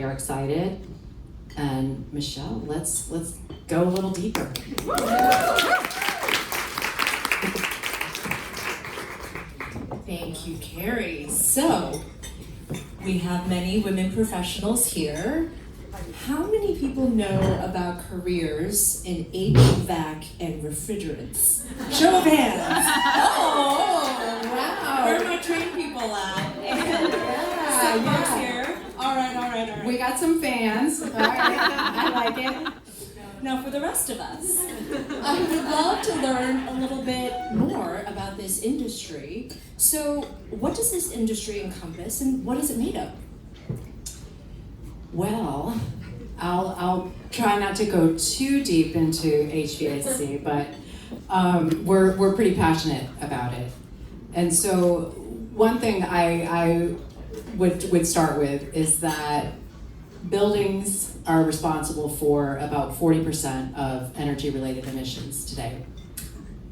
We are excited, and Michelle, let's go a little deeper. Thank you, Carrie. So, we have many women professionals here. How many people know about careers in HVAC and refrigerants? Show of hands. Oh, wow. Where are my trained people at? Some folks here. All right. We got some fans. All right, I like it. Now for the rest of us, I would love to learn a little bit more about this industry. So what does this industry encompass and what is it made of? Well, I'll try not to go too deep into HVAC, but we're pretty passionate about it. And so one thing I would start with is that buildings are responsible for about 40% of energy-related emissions today.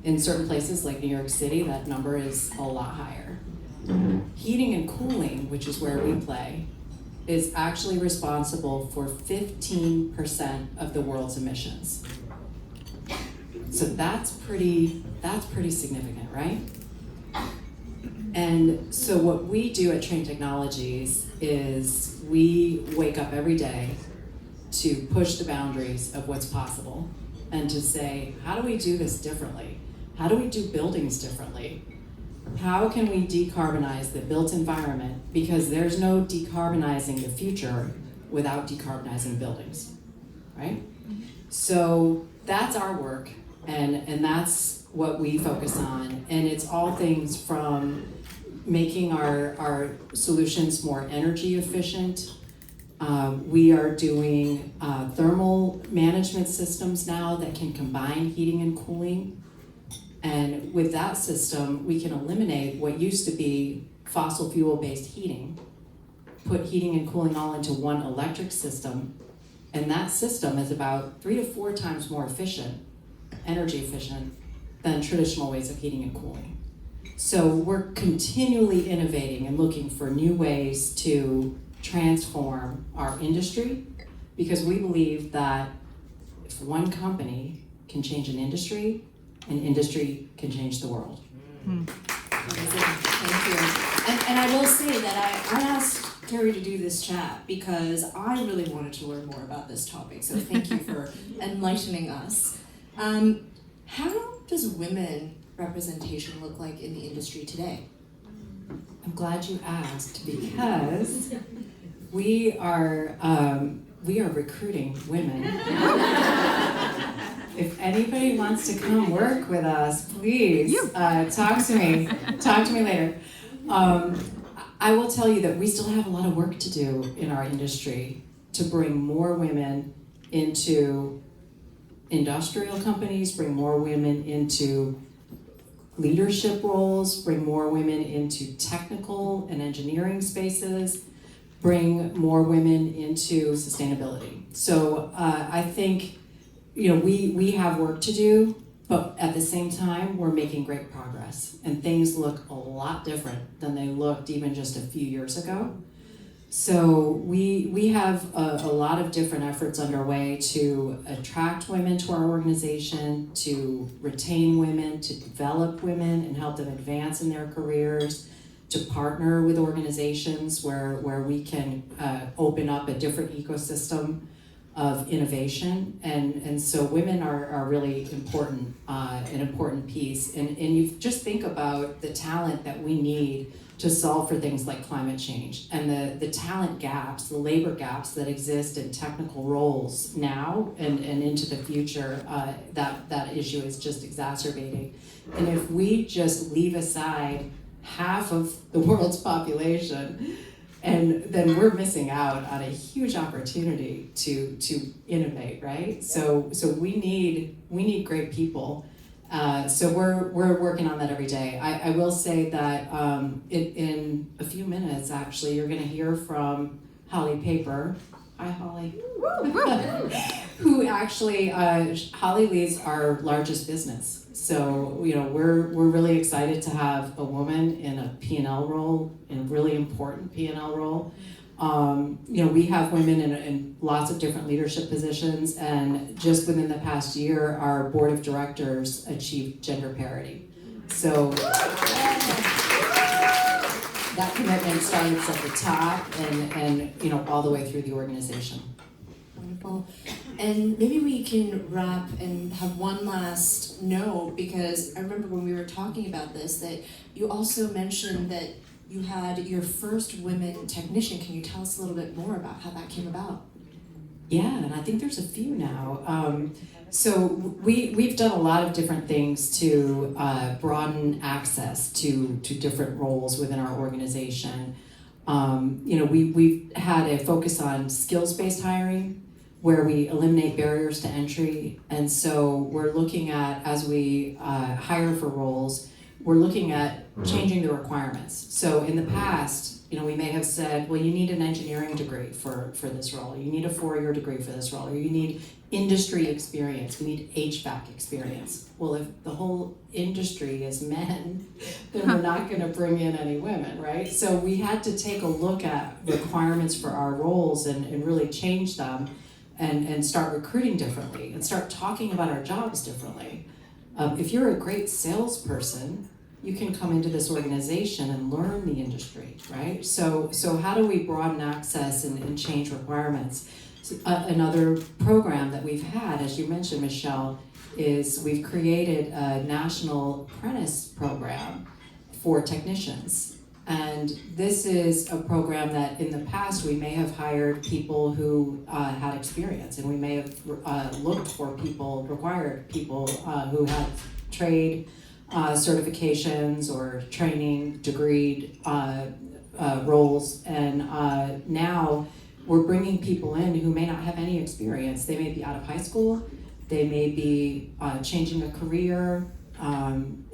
In certain places like New York City, that number is a lot higher. Heating and cooling, which is where we play, is actually responsible for 15% of the world's emissions. So that's pretty significant, right? And so what we do at Train Technologies is we wake up every day to push the boundaries of what's possible and to say, how do we do this differently? How do we do buildings differently? How can we decarbonize the built environment? Because there's no decarbonizing the future without decarbonizing buildings, right? So that's our work, and that's what we focus on. And it's all things from making our solutions more energy efficient. We are doing thermal management systems now that can combine heating and cooling. And with that system, we can eliminate what used to be fossil fuel-based heating, put heating and cooling all into one electric system, and that system is about 3 to 4 times more efficient, energy efficient, than traditional ways of heating and cooling. So we're continually innovating and looking for new ways to transform our industry, because we believe that if one company can change an industry can change the world. Amazing. Thank you. And I will say that I asked Carrie to do this chat because I really wanted to learn more about this topic. So thank you for enlightening us. How does women representation look like in the industry today? I'm glad you asked, because we are recruiting women. If anybody wants to come work with us, please talk to me. Talk to me later. I will tell you that we still have a lot of work to do in our industry to bring more women into industrial companies, bring more women into leadership roles, bring more women into technical and engineering spaces, bring more women into sustainability. So I think we have work to do, but at the same time, we're making great progress, and things look a lot different than they looked even just a few years ago. So we have a lot of different efforts underway to attract women to our organization, to retain women, to develop women and help them advance in their careers, to partner with organizations where we can open up a different ecosystem of innovation. And so women are really important, an important piece. And you just think about the talent that we need to solve for things like climate change, and the talent gaps, the labor gaps that exist in technical roles now and into the future. That issue is just exacerbating. And if we just leave aside half of the world's population, and then we're missing out on a huge opportunity to innovate, right? So we need great people. So we're working on that every day. I will say that in a few minutes, actually, you're going to hear from Holly Paper. Hi, Holly. Who actually Holly leads our largest business. So we're really excited to have a woman in a P&L role, in a really important P&L role. We have women in lots of different leadership positions, and just within the past year, our board of directors achieved gender parity. So that commitment starts at the top and all the way through the organization. Wonderful. And maybe we can wrap and have one last note, because I remember when we were talking about this that you also mentioned that you had your first women technician. Can you tell us a little bit more about how that came about? Yeah, and I think there's a few now. So we've done a lot of different things to broaden access to different roles within our organization. We've had a focus on skills-based hiring, where we eliminate barriers to entry. And so we're looking at, as we hire for roles, we're looking at changing the requirements. So in the past, we may have said, well, you need an engineering degree for this role, or you need a 4-year degree for this role, or you need industry experience, we need HVAC experience. Well, if the whole industry is men, then we're not gonna bring in any women, right? So we had to take a look at requirements for our roles and really change them and start recruiting differently and start talking about our jobs differently. If you're a great salesperson, you can come into this organization and learn the industry, right? So how do we broaden access and change requirements? So, another program that we've had, as you mentioned, Michelle, is we've created a national apprentice program for technicians. And this is a program that in the past we may have hired people who had experience, and we may have looked for required people who had trade certifications or training, degreed roles. And now we're bringing people in who may not have any experience. They may be out of high school, they may be changing a career, and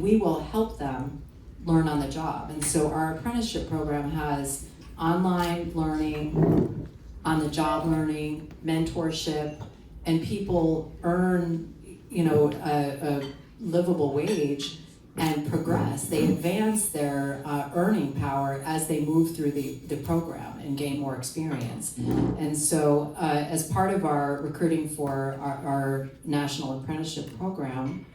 we will help them learn on the job. And so our apprenticeship program has online learning, on the job learning, mentorship, and people earn a livable wage and progress. They advance their earning power as they move through the program and gain more experience. And so as part of our recruiting for our national apprenticeship program,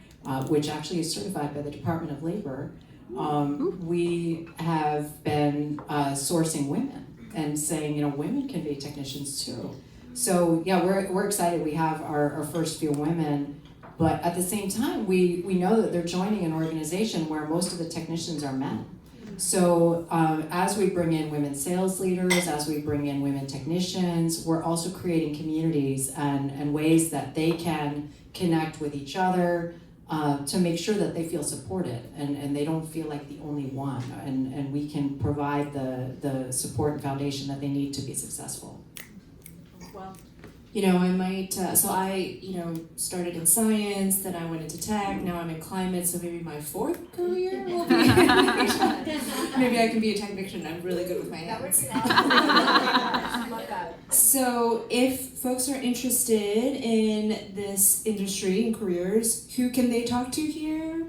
which actually is certified by the Department of Labor, we have been sourcing women and saying, women can be technicians too. So yeah, we're excited. We have our first few women, but at the same time, we know that they're joining an organization where most of the technicians are men. So as we bring in women sales leaders, as we bring in women technicians, we're also creating communities and ways that they can connect with each other, to make sure that they feel supported and they don't feel like the only one, and we can provide the support and foundation that they need to be successful. Well, I might, so I, started in science, then I went into tech, now I'm in climate, so maybe my 4th career will be maybe I can be a technician. I'm really good with my hands. So if folks are interested in this industry and careers, who can they talk to here?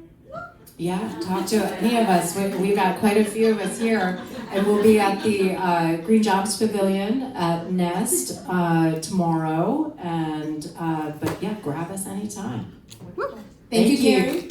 Yeah, talk to any of us. We've got quite a few of us here, and we'll be at the Green Jobs Pavilion at Nest tomorrow. And but yeah, grab us anytime. Thank you, Carrie.